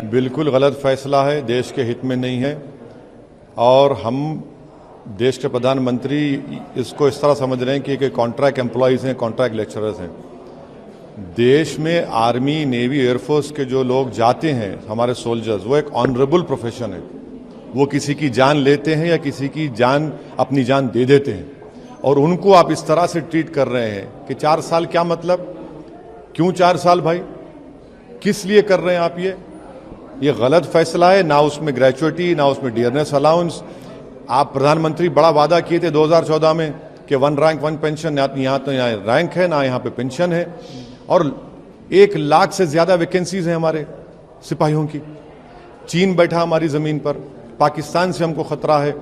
बिल्कुल गलत फैसला है, देश के हित में नहीं है। और हम देश के प्रधानमंत्री इसको इस तरह समझ रहे हैं कि कॉन्ट्रैक्ट एम्प्लॉयज़ हैं, कॉन्ट्रैक्ट लेक्चरर्स हैं। देश में आर्मी, नेवी, एयरफोर्स के जो लोग जाते हैं, हमारे सोल्जर्स, वो एक ऑनरेबल प्रोफेशन है। वो किसी की जान लेते हैं या किसी की जान, अपनी जान दे देते हैं, और उनको आप इस तरह से ट्रीट कर रहे हैं कि 4 साल क्या मतलब? क्यों 4 साल भाई? किस लिए कर रहे हैं आप ये गलत फैसला है। ना उसमें ग्रेचुइटी, ना उसमें डियरनेस अलाउंस। आप प्रधानमंत्री बड़ा वादा किए थे 2014 में कि 1 रैंक 1 पेंशन, यहाँ तो यहाँ रैंक है ना यहाँ पे पेंशन है, और 1 लाख से ज्यादा वैकेंसीज हैं हमारे सिपाहियों की। चीन बैठा हमारी जमीन पर, पाकिस्तान से हमको खतरा है।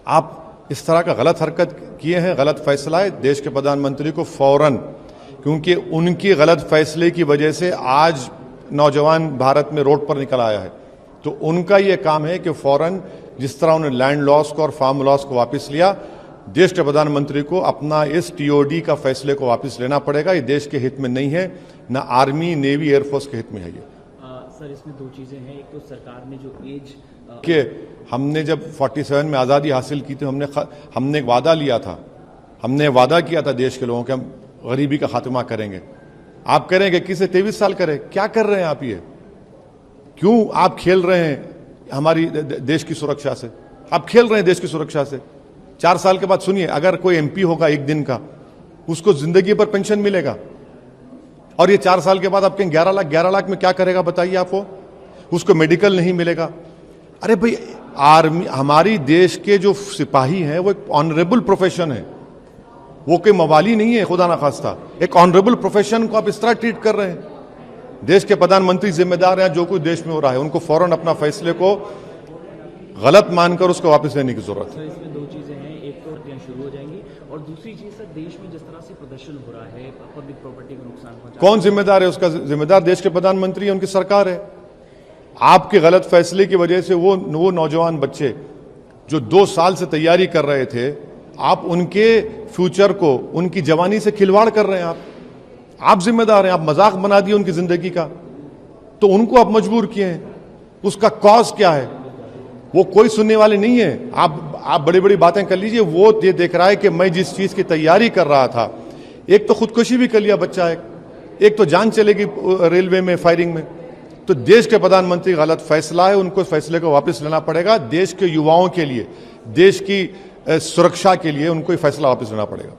आप इस तरह का गलत हरकत किए हैं, गलत फैसला है। देश के प्रधानमंत्री को फौरन, क्योंकि उनकी गलत फैसले की वजह से आज नौजवान भारत में रोड पर निकल आया है, तो उनका ये काम है कि फौरन, जिस तरह उन्होंने लैंड लॉस को और फार्म लॉस को वापस लिया, देश के प्रधानमंत्री को अपना इस टीओडी का फैसले को वापस लेना पड़ेगा। ये देश के हित में नहीं है, ना आर्मी, नेवी, एयरफोर्स के हित में है ये। सर, इसमें 2 चीजें हैं। एक तो सरकार ने जो एज कि हमने जब 47 में आज़ादी हासिल की थी, हमने एक वादा लिया था, हमने वादा किया था देश के लोगों के, हम गरीबी का खात्मा करेंगे। आप करेंगे, किसे 23 साल करे? क्या कर रहे हैं आप? ये क्यों आप खेल रहे हैं हमारी देश की सुरक्षा से? आप खेल रहे हैं देश की सुरक्षा से। 4 साल के बाद सुनिए, अगर कोई एमपी होगा 1 दिन का, उसको जिंदगी पर पेंशन मिलेगा, और ये 4 साल के बाद आपके 11 लाख में क्या करेगा बताइए आपको? उसको मेडिकल नहीं मिलेगा। अरे भाई, आर्मी, हमारी देश के जो सिपाही हैं वो एक ऑनरेबल प्रोफेशन है, वो कोई मवाली नहीं है, खुदा ना खास्ता। एक ऑनरेबल प्रोफेशन को आप इस तरह ट्रीट कर रहे हैं। देश के प्रधानमंत्री जिम्मेदार हैं जो कुछ देश में हो रहा है, उनको फौरन अपना फैसले को गलत मानकर उसको वापस लेने की जरूरत है। इसमें 2 चीजें हैं। एक तो शुरू हो जाएंगी, और दूसरी चीज सर, देश में जिस तरह से प्रदर्शन हो रहा है, पब्लिक प्रॉपर्टी को नुकसान पहुंचा, कौन जिम्मेदार है? उसका जिम्मेदार देश के प्रधानमंत्री है, उनकी सरकार है। आपके गलत फैसले की वजह से वो नौजवान बच्चे जो 2 साल से तैयारी कर रहे थे, आप उनके फ्यूचर को, उनकी जवानी से खिलवाड़ कर रहे हैं। आप जिम्मेदार हैं। आप मजाक बना दिए उनकी जिंदगी का, तो उनको आप मजबूर किए हैं। उसका कॉज क्या है? वो कोई सुनने वाले नहीं है। आप बड़ी बड़ी बातें कर लीजिए, वो ये देख रहा है कि मैं जिस चीज की तैयारी कर रहा था, एक तो खुदकुशी भी कर लिया बच्चा, एक तो जान चलेगी रेलवे में फायरिंग में। तो देश के प्रधानमंत्री गलत फैसला है, उनको फैसले को वापस लेना पड़ेगा। देश के युवाओं के लिए, देश की सुरक्षा के लिए उनको ये फैसला वापस लेना पड़ेगा।